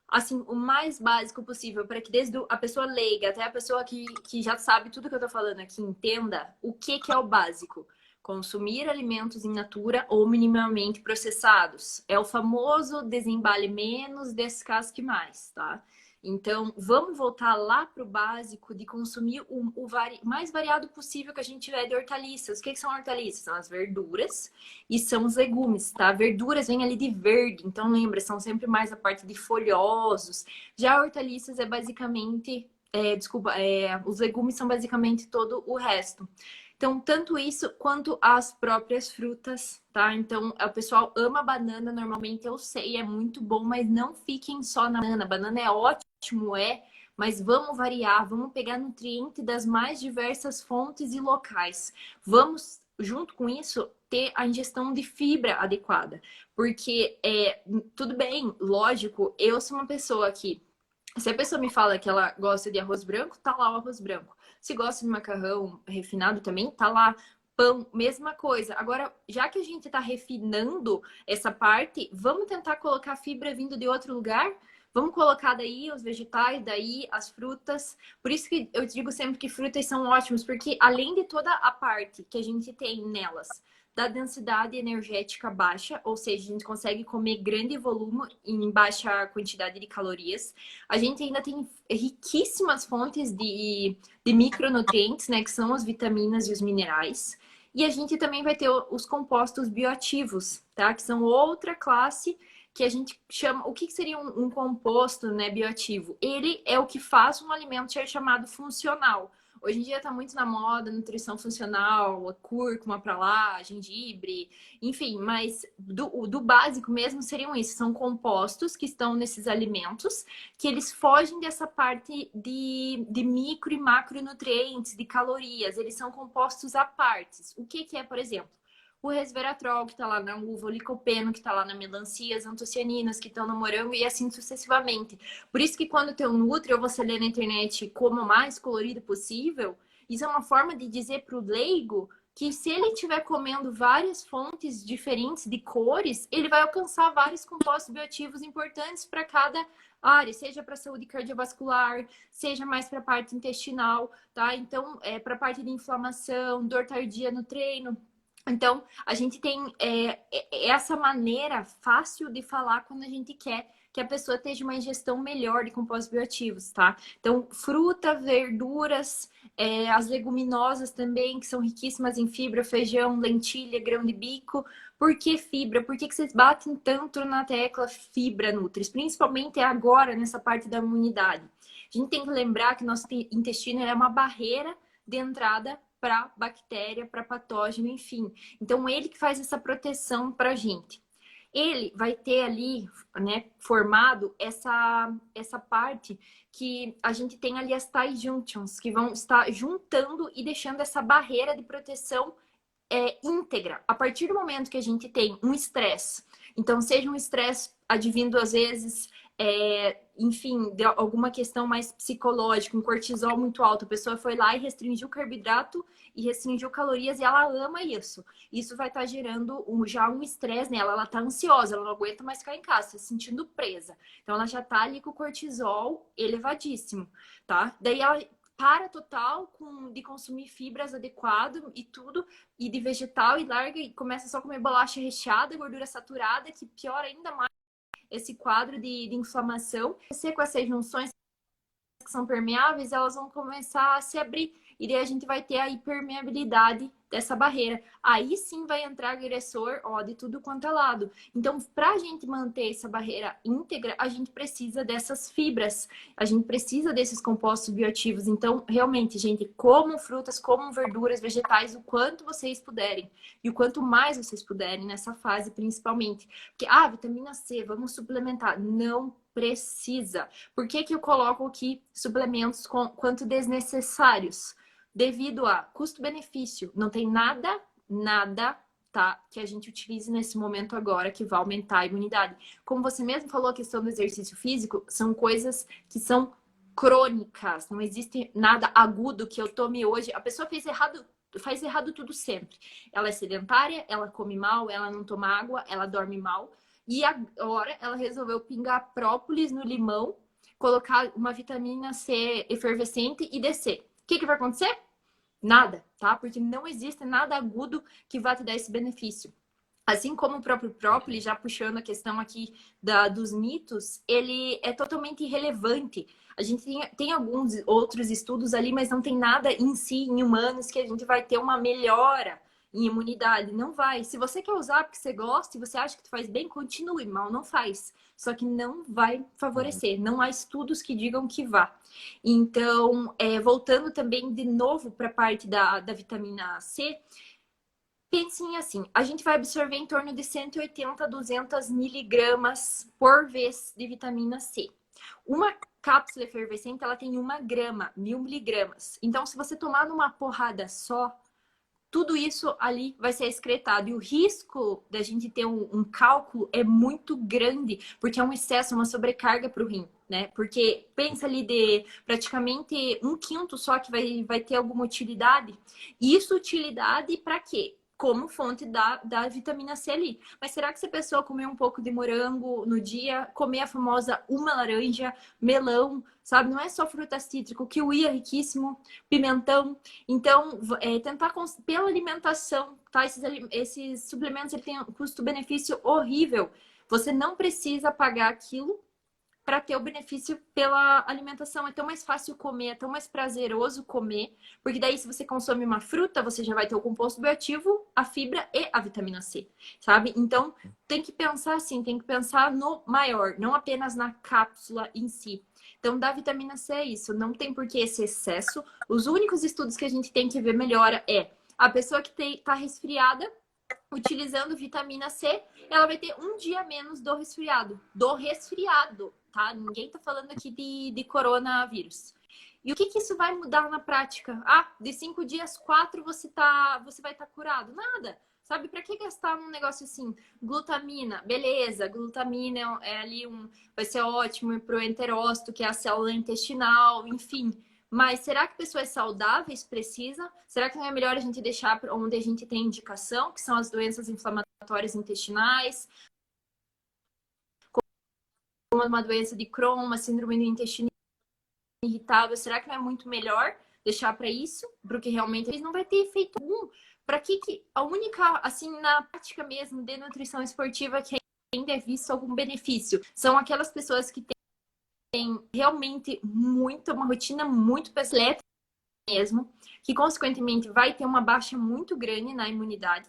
Assim, o mais básico possível, para que desde a pessoa leiga até a pessoa que já sabe tudo que eu tô falando aqui entenda o que é o básico. Consumir alimentos in natura ou minimamente processados. É o famoso desembale menos, descasque mais, tá? Então, vamos voltar lá para o básico de consumir o mais variado possível que a gente tiver de hortaliças. O que são hortaliças? São as verduras e são os legumes, tá? Verduras vêm ali de verde, então lembra, são sempre mais a parte de folhosos. Já hortaliças é basicamente... os legumes são basicamente todo o resto. Então, tanto isso quanto as próprias frutas, tá? Então, o pessoal ama banana, normalmente eu sei, é muito bom, mas não fiquem só na banana. Banana é ótimo, mas vamos variar, vamos pegar nutriente das mais diversas fontes e locais. Vamos, junto com isso, ter a ingestão de fibra adequada. Porque, tudo bem, lógico, eu sou uma pessoa que... Se a pessoa me fala que ela gosta de arroz branco, tá lá o arroz branco. Se gosta de macarrão refinado também, tá lá. Pão, mesma coisa. Agora, já que a gente tá refinando essa parte, vamos tentar colocar fibra vindo de outro lugar? Vamos colocar daí os vegetais, daí as frutas. Por isso que eu digo sempre que frutas são ótimas, porque além de toda a parte que a gente tem nelas, da densidade energética baixa, ou seja, a gente consegue comer grande volume em baixa quantidade de calorias. A gente ainda tem riquíssimas fontes de micronutrientes, né, que são as vitaminas e os minerais. E a gente também vai ter os compostos bioativos, tá? Que são outra classe que a gente chama... O que seria um composto, né, bioativo? Ele é o que faz um alimento ser chamado funcional. Hoje em dia está muito na moda, nutrição funcional, cúrcuma para lá, gengibre, enfim, mas do básico mesmo seriam isso. São compostos que estão nesses alimentos, que eles fogem dessa parte de micro e macronutrientes, de calorias. Eles são compostos à partes. O que é, por exemplo? O resveratrol, que está lá na uva, o licopeno, que está lá na melancia, as antocianinas, que estão no morango, e assim sucessivamente. Por isso que quando tem um Nutri, ou você lê na internet como o mais colorido possível, isso é uma forma de dizer para o leigo que se ele estiver comendo várias fontes diferentes de cores, ele vai alcançar vários compostos bioativos importantes para cada área, seja para a saúde cardiovascular, seja mais para a parte intestinal, tá? Então, para a parte de inflamação, dor tardia no treino. Então, a gente tem essa maneira fácil de falar quando a gente quer que a pessoa tenha uma ingestão melhor de compostos bioativos, tá? Então, fruta, verduras, as leguminosas também, que são riquíssimas em fibra, feijão, lentilha, grão de bico. Por que fibra? Por que vocês batem tanto na tecla fibra, Nutris? Principalmente agora, nessa parte da imunidade. A gente tem que lembrar que nosso intestino é uma barreira de entrada para bactéria, para patógeno, enfim. Então, ele que faz essa proteção para a gente. Ele vai ter ali, né, formado essa parte que a gente tem ali as tie junctions, que vão estar juntando e deixando essa barreira de proteção íntegra. A partir do momento que a gente tem um estresse, então seja um estresse advindo às vezes... enfim, de alguma questão mais psicológica, um cortisol muito alto, a pessoa foi lá e restringiu o carboidrato e restringiu calorias e ela ama isso. Isso vai estar gerando já um estresse nela, ela está ansiosa, ela não aguenta mais ficar em casa, se sentindo presa. Então ela já está ali com o cortisol elevadíssimo, tá? Daí ela para total de consumir fibras adequado e tudo, e de vegetal, e larga e começa só a comer bolacha recheada, gordura saturada, que piora ainda mais esse quadro de inflamação. Com essas junções que são permeáveis, elas vão começar a se abrir. E daí a gente vai ter a hipermeabilidade dessa barreira. Aí sim vai entrar agressor, de tudo quanto é lado. Então, para a gente manter essa barreira íntegra, a gente precisa dessas fibras. A gente precisa desses compostos bioativos. Então, realmente, gente, comam frutas, comam verduras, vegetais, o quanto vocês puderem. E o quanto mais vocês puderem nessa fase, principalmente. Porque, vitamina C, vamos suplementar. Não precisa. Por que eu coloco aqui suplementos quanto desnecessários? Devido a custo-benefício. Não tem nada, tá? Que a gente utilize nesse momento agora, que vai aumentar a imunidade. Como você mesmo falou, a questão do exercício físico, são coisas que são crônicas. Não existe nada agudo que eu tome hoje. A pessoa faz errado tudo sempre. Ela é sedentária, ela come mal, ela não toma água, ela dorme mal. E agora ela resolveu pingar própolis no limão, colocar uma vitamina C efervescente e descer. O que vai acontecer? Nada, tá? Porque não existe nada agudo que vá te dar esse benefício. Assim como o próprio própolis, já puxando a questão aqui dos mitos, ele é totalmente irrelevante. A gente tem alguns outros estudos ali, mas não tem nada em si, em humanos, que a gente vai ter uma melhora em imunidade. Não vai. Se você quer usar porque você gosta e você acha que faz bem, continue. Mal não faz. Só que não vai favorecer. Não há estudos que digam que vá. Então, voltando também de novo para a parte da vitamina C, pensem assim, a gente vai absorver em torno de 180 a 200 miligramas por vez de vitamina C. Uma cápsula efervescente, ela tem 1 grama, 1000 miligramas. Então, se você tomar numa porrada só, tudo isso ali vai ser excretado. E o risco da gente ter um cálculo é muito grande, porque é um excesso, uma sobrecarga para o rim, né? Porque pensa ali de praticamente 1/5 só que vai ter alguma utilidade. E isso utilidade para quê? Como fonte da vitamina C ali. Mas será que se a pessoa comer um pouco de morango no dia, comer a famosa uma laranja, melão, sabe? Não é só fruta cítrica, o kiwi é riquíssimo, pimentão. Então, tentar pela alimentação, tá? Esses suplementos ele têm um custo-benefício horrível. Você não precisa pagar aquilo para ter o benefício pela alimentação. É tão mais fácil comer, é tão mais prazeroso comer, porque daí se você consome uma fruta, você já vai ter o composto bioativo, a fibra e a vitamina C, sabe? Então, tem que pensar assim, tem que pensar no maior, não apenas na cápsula em si. Então, da vitamina C é isso, não tem por que esse excesso. Os únicos estudos que a gente tem que ver melhora é a pessoa que tá resfriada, utilizando vitamina C, ela vai ter um dia menos do resfriado. Do resfriado, tá? Ninguém tá falando aqui de coronavírus. E o que isso vai mudar na prática? Ah, de 5 dias, 4 você vai estar curado. Nada. Sabe, para que gastar num negócio assim? Glutamina, beleza, glutamina é ali vai ser ótimo pro enterócito, que é a célula intestinal, enfim. Mas será que pessoas saudáveis precisam? Será que não é melhor a gente deixar onde a gente tem indicação, que são as doenças inflamatórias intestinais, como uma doença de Crohn, uma síndrome do intestino irritável? Será que não é muito melhor deixar para isso? Porque realmente eles não vai ter efeito algum. Para que a única, assim, na prática mesmo de nutrição esportiva que ainda é visto algum benefício são aquelas pessoas que têm realmente uma rotina muito pesada mesmo, que consequentemente vai ter uma baixa muito grande na imunidade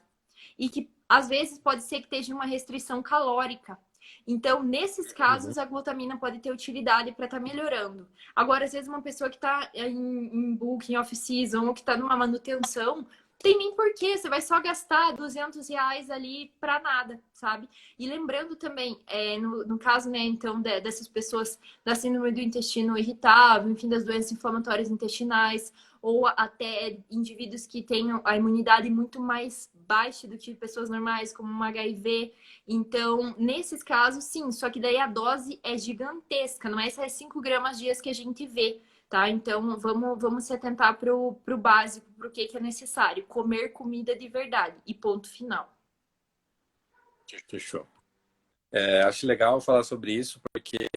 e que às vezes pode ser que esteja uma restrição calórica. Então, nesses casos, a glutamina pode ter utilidade para estar melhorando. Agora, às vezes, uma pessoa que está em booking, off-season, ou que está numa manutenção, tem nem porquê, você vai só gastar R$ 200 ali para nada, sabe? E lembrando também, no caso, né, então, dessas pessoas da síndrome do intestino irritável, enfim, das doenças inflamatórias intestinais, ou até indivíduos que têm a imunidade muito mais baixa do que pessoas normais, como um HIV. Então, nesses casos, sim, só que daí a dose é gigantesca, não é essas 5 gramas dias que a gente vê. Tá? Então, vamos se atentar pro básico, pro que é necessário. Comer comida de verdade. E ponto final. Fechou. Acho legal falar sobre isso, porque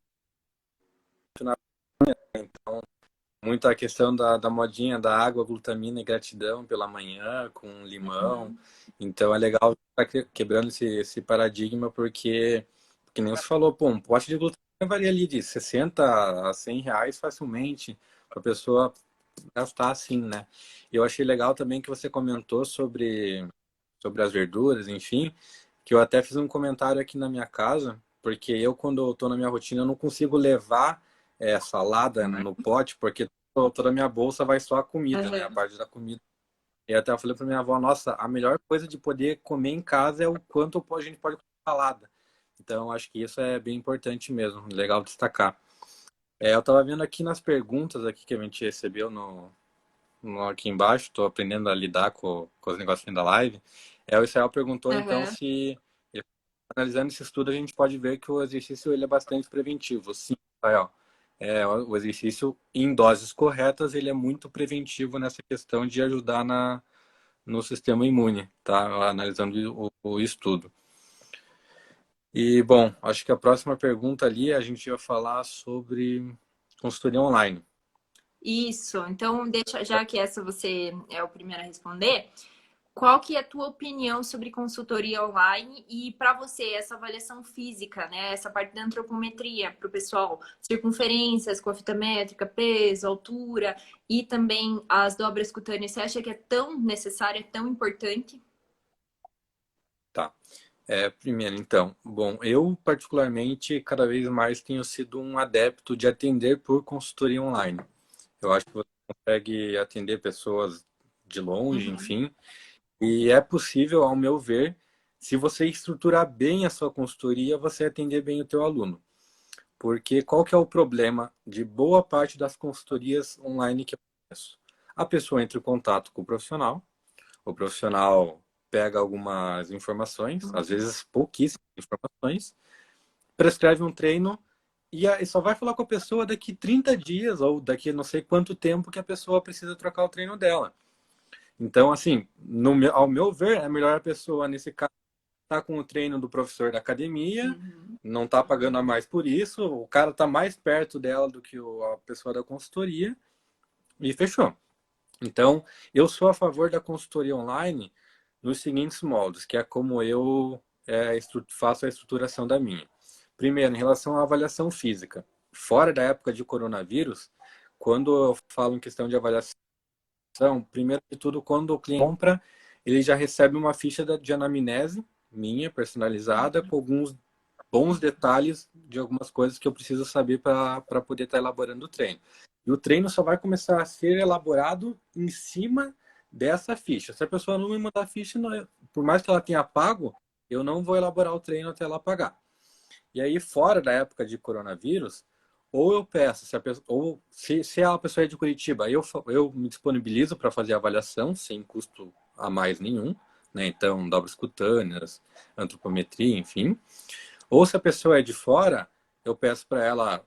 então, muita questão da modinha da água, glutamina e gratidão pela manhã, com limão. Então, é legal estar quebrando esse paradigma, porque nem você falou, pô, um pote de glutamina varia ali de 60 a 100 reais facilmente para a pessoa gastar assim, né? E eu achei legal também que você comentou sobre as verduras, enfim, que eu até fiz um comentário aqui na minha casa, porque eu, quando eu tô na minha rotina, eu não consigo levar salada no pote, porque toda a minha bolsa vai só a comida, né? A parte da comida. E até eu falei para minha avó, nossa, a melhor coisa de poder comer em casa é o quanto a gente pode comer salada. Então, acho que isso é bem importante mesmo, legal destacar. Eu estava vendo aqui nas perguntas aqui que a gente recebeu aqui embaixo, estou aprendendo a lidar com os negocinhos da live. O Israel perguntou, então, Aham. se, analisando esse estudo, a gente pode ver que o exercício ele é bastante preventivo. Sim, Israel. O exercício, em doses corretas, ele é muito preventivo nessa questão de ajudar no sistema imune, tá? Analisando o estudo. E, bom, acho que a próxima pergunta ali, a gente vai falar sobre consultoria online. Isso. Então, deixa, já que essa você é o primeiro a responder, qual que é a tua opinião sobre consultoria online e para você essa avaliação física, né? Essa parte da antropometria para o pessoal, circunferências com a fita métrica, peso, altura e também as dobras cutâneas, você acha que é tão necessária, tão importante? Tá. Primeiro, então, bom, eu particularmente cada vez mais tenho sido um adepto de atender por consultoria online. Eu acho que você consegue atender pessoas de longe, Uhum. enfim, e é possível, ao meu ver, se você estruturar bem a sua consultoria, você atender bem o teu aluno. Porque qual que é o problema de boa parte das consultorias online que eu conheço? A pessoa entra em contato com o profissional pega algumas informações, às vezes pouquíssimas informações, prescreve um treino e só vai falar com a pessoa daqui 30 dias ou daqui não sei quanto tempo que a pessoa precisa trocar o treino dela. Então, assim, ao meu ver, é melhor a pessoa, nesse caso, estar com o treino do professor da academia, Uhum. não está pagando a mais por isso, o cara está mais perto dela do que a pessoa da consultoria e fechou. Então, eu sou a favor da consultoria online nos seguintes moldes, que é como eu faço a estruturação da minha. Primeiro, em relação à avaliação física. Fora da época de coronavírus, quando eu falo em questão de avaliação, primeiro de tudo, quando o cliente compra, ele já recebe uma ficha de anamnese minha, personalizada, com alguns bons detalhes de algumas coisas que eu preciso saber para poder estar elaborando o treino. E o treino só vai começar a ser elaborado em cima dessa ficha. Se a pessoa não me mandar a ficha, não, por mais que ela tenha pago, eu não vou elaborar o treino até ela pagar. E aí, fora da época de coronavírus, ou eu peço, se a pessoa é de Curitiba, eu me disponibilizo para fazer a avaliação sem custo a mais nenhum, né? Então, dobras cutâneas, antropometria, enfim. Ou se a pessoa é de fora, eu peço para ela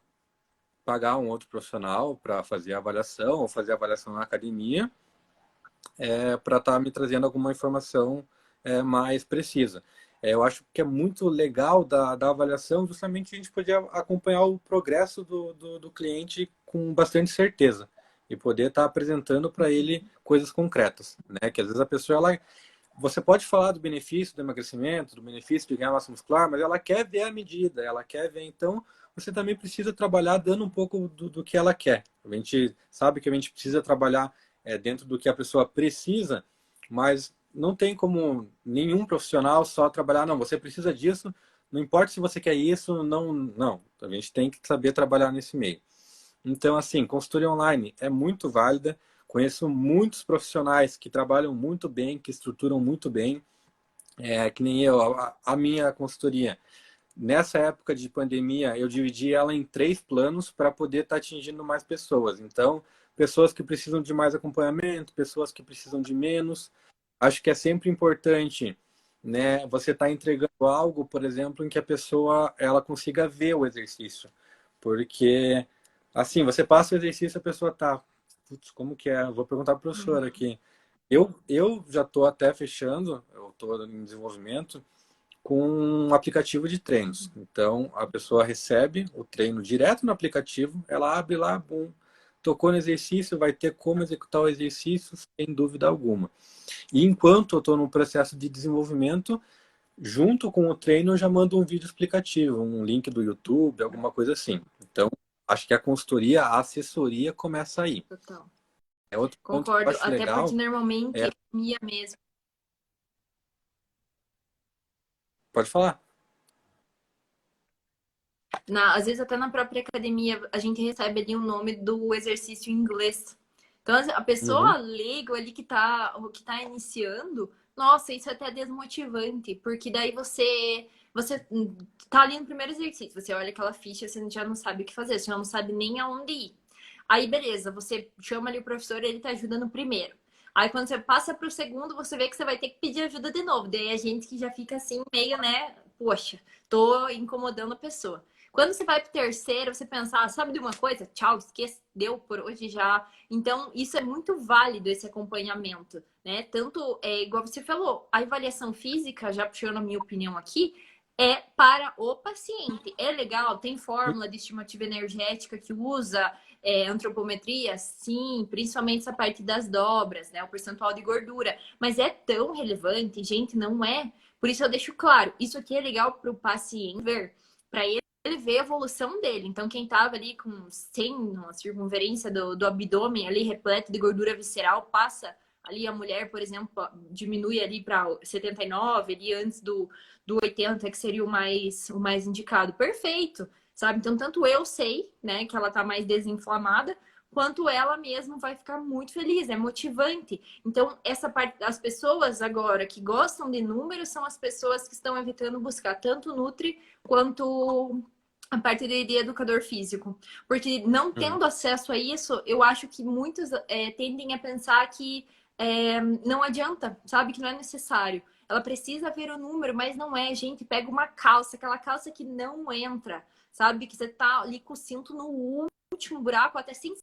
pagar um outro profissional para fazer a avaliação ou fazer a avaliação na academia, para estar me trazendo alguma informação mais precisa. Eu acho que é muito legal da avaliação justamente a gente poder acompanhar o progresso do cliente com bastante certeza e poder estar apresentando para ele coisas concretas, né? Que às vezes a pessoa você pode falar do benefício do emagrecimento, do benefício de ganhar massa muscular, mas ela quer ver a medida, ela quer ver. Então, você também precisa trabalhar dando um pouco do que ela quer. A gente sabe que a gente precisa trabalhar dentro do que a pessoa precisa, mas não tem como nenhum profissional só trabalhar, não, você precisa disso, não importa se você quer isso, não, não. A gente tem que saber trabalhar nesse meio. Então, assim, consultoria online é muito válida. Conheço muitos profissionais que trabalham muito bem, que estruturam muito bem, que nem eu, a minha consultoria. Nessa época de pandemia, eu dividi ela em 3 planos para poder estar atingindo mais pessoas. Então, pessoas que precisam de mais acompanhamento, pessoas que precisam de menos. Acho que é sempre importante, né, você estar entregando algo, por exemplo, em que a pessoa ela consiga ver o exercício. Porque, assim, você passa o exercício, a pessoa tá, putz, como que é? Eu vou perguntar para o professor Uhum. aqui. Eu já estou até fechando, eu estou em desenvolvimento com um aplicativo de treinos. Então, a pessoa recebe o treino direto no aplicativo, ela abre lá, bum, tocou no exercício, vai ter como executar o exercício sem dúvida alguma. E enquanto eu estou no processo de desenvolvimento, junto com o treino, eu já mando um vídeo explicativo, um link do YouTube, alguma coisa assim. Então, acho que a consultoria, a assessoria começa aí. Total. Outro ponto que eu Concordo, acho até porque legal normalmente é. academia mesmo. Pode falar. Às vezes até na própria academia a gente recebe ali o nome do exercício em inglês. Então a pessoa Uhum. leiga ali que tá iniciando, nossa, isso é até desmotivante, porque daí você tá ali no primeiro exercício, você olha aquela ficha, você já não sabe o que fazer, você já não sabe nem aonde ir. Aí beleza, você chama ali o professor, ele tá ajudando primeiro. Aí quando você passa pro segundo, você vê que você vai ter que pedir ajuda de novo. Daí a gente que já fica assim, meio, né? Poxa, tô incomodando a pessoa. Quando você vai pro terceiro, você pensa, ah, sabe de uma coisa? Tchau, esquece, deu por hoje já. Então, isso é muito válido, esse acompanhamento, né? Tanto, igual você falou, a avaliação física, já puxando a minha opinião aqui, é para o paciente. É legal, tem fórmula de estimativa energética que usa antropometria, sim, principalmente essa parte das dobras, né? O percentual de gordura. Mas é tão relevante, gente, não é. Por isso eu deixo claro, isso aqui é legal para o paciente ver, para ele ver a evolução dele. Então, quem tava ali com 100, uma circunferência do abdômen ali repleto de gordura visceral, passa ali a mulher, por exemplo, diminui ali para 79, ali antes do 80, que seria o mais indicado. Perfeito, sabe? Então, tanto eu sei, né, que ela tá mais desinflamada, quanto ela mesma vai ficar muito feliz, é motivante. Então, essa parte das pessoas agora que gostam de números são as pessoas que estão evitando buscar tanto Nutri quanto a parte de educador físico. Porque não tendo acesso a isso, eu acho que muitos tendem a pensar que não adianta, sabe? Que não é necessário. Ela precisa ver o número, mas não é. Gente, pega uma calça, aquela calça que não entra, sabe? Que você tá ali com o cinto no último buraco, até sem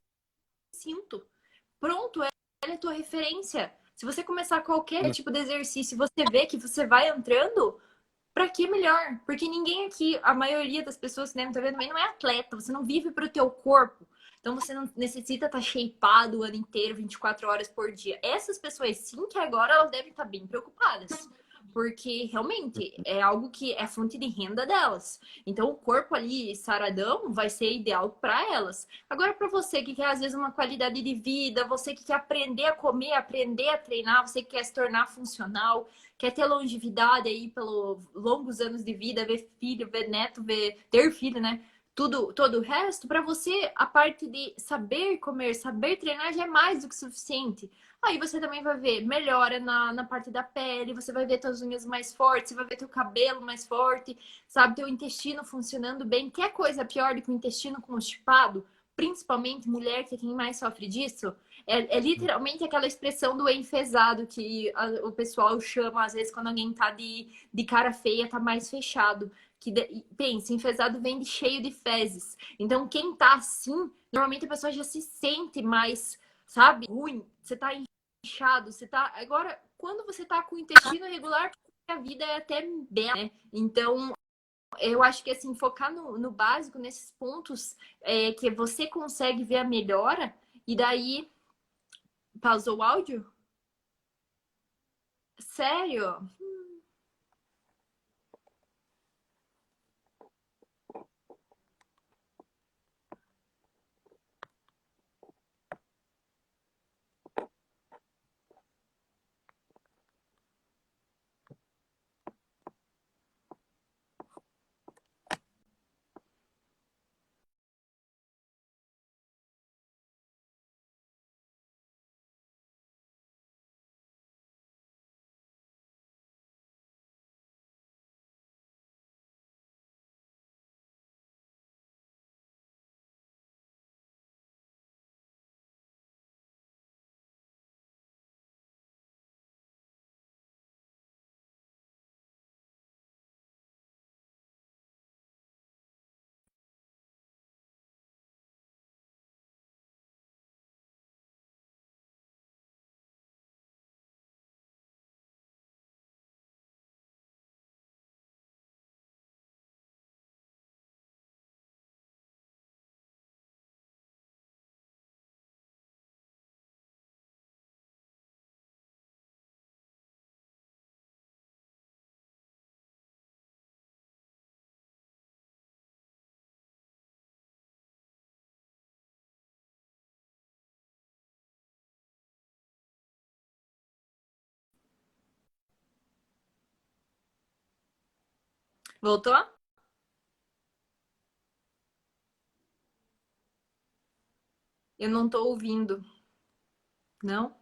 cinto. Pronto, ela é a tua referência. Se você começar qualquer tipo de exercício, você vê que você vai entrando, pra que melhor? Porque ninguém aqui, a maioria das pessoas que devem estar vendo também não é atleta, você não vive pro teu corpo. Então você não necessita estar shapeado o ano inteiro, 24 horas por dia. Essas pessoas sim que agora elas devem estar bem preocupadas. Porque realmente é algo que é fonte de renda delas. Então o corpo ali saradão vai ser ideal para elas. Agora para você que quer às vezes uma qualidade de vida, você que quer aprender a comer, aprender a treinar, você que quer se tornar funcional, quer ter longevidade aí pelos longos anos de vida, ver filho, ver neto, ter filho, né? Tudo, todo o resto, para você, a parte de saber comer, saber treinar já é mais do que suficiente. Aí você também vai ver melhora na parte da pele, você vai ver suas unhas mais fortes, você vai ver teu cabelo mais forte, sabe? Teu intestino funcionando bem. Quer coisa pior do que o intestino constipado? Principalmente mulher, que é quem mais sofre disso? É literalmente aquela expressão do enfesado que o pessoal chama, às vezes, quando alguém tá de cara feia, tá mais fechado. Pensa, enfesado vem de cheio de fezes. Então, quem tá assim, normalmente a pessoa já se sente mais, sabe, ruim. Você tá inchado, você tá. Agora, quando você tá com o intestino irregular, a vida é até bela, né? Então, eu acho que assim, focar no básico, nesses pontos que você consegue ver a melhora, e daí. Pausou o áudio? Sério? Voltou? Eu não tô ouvindo. Não?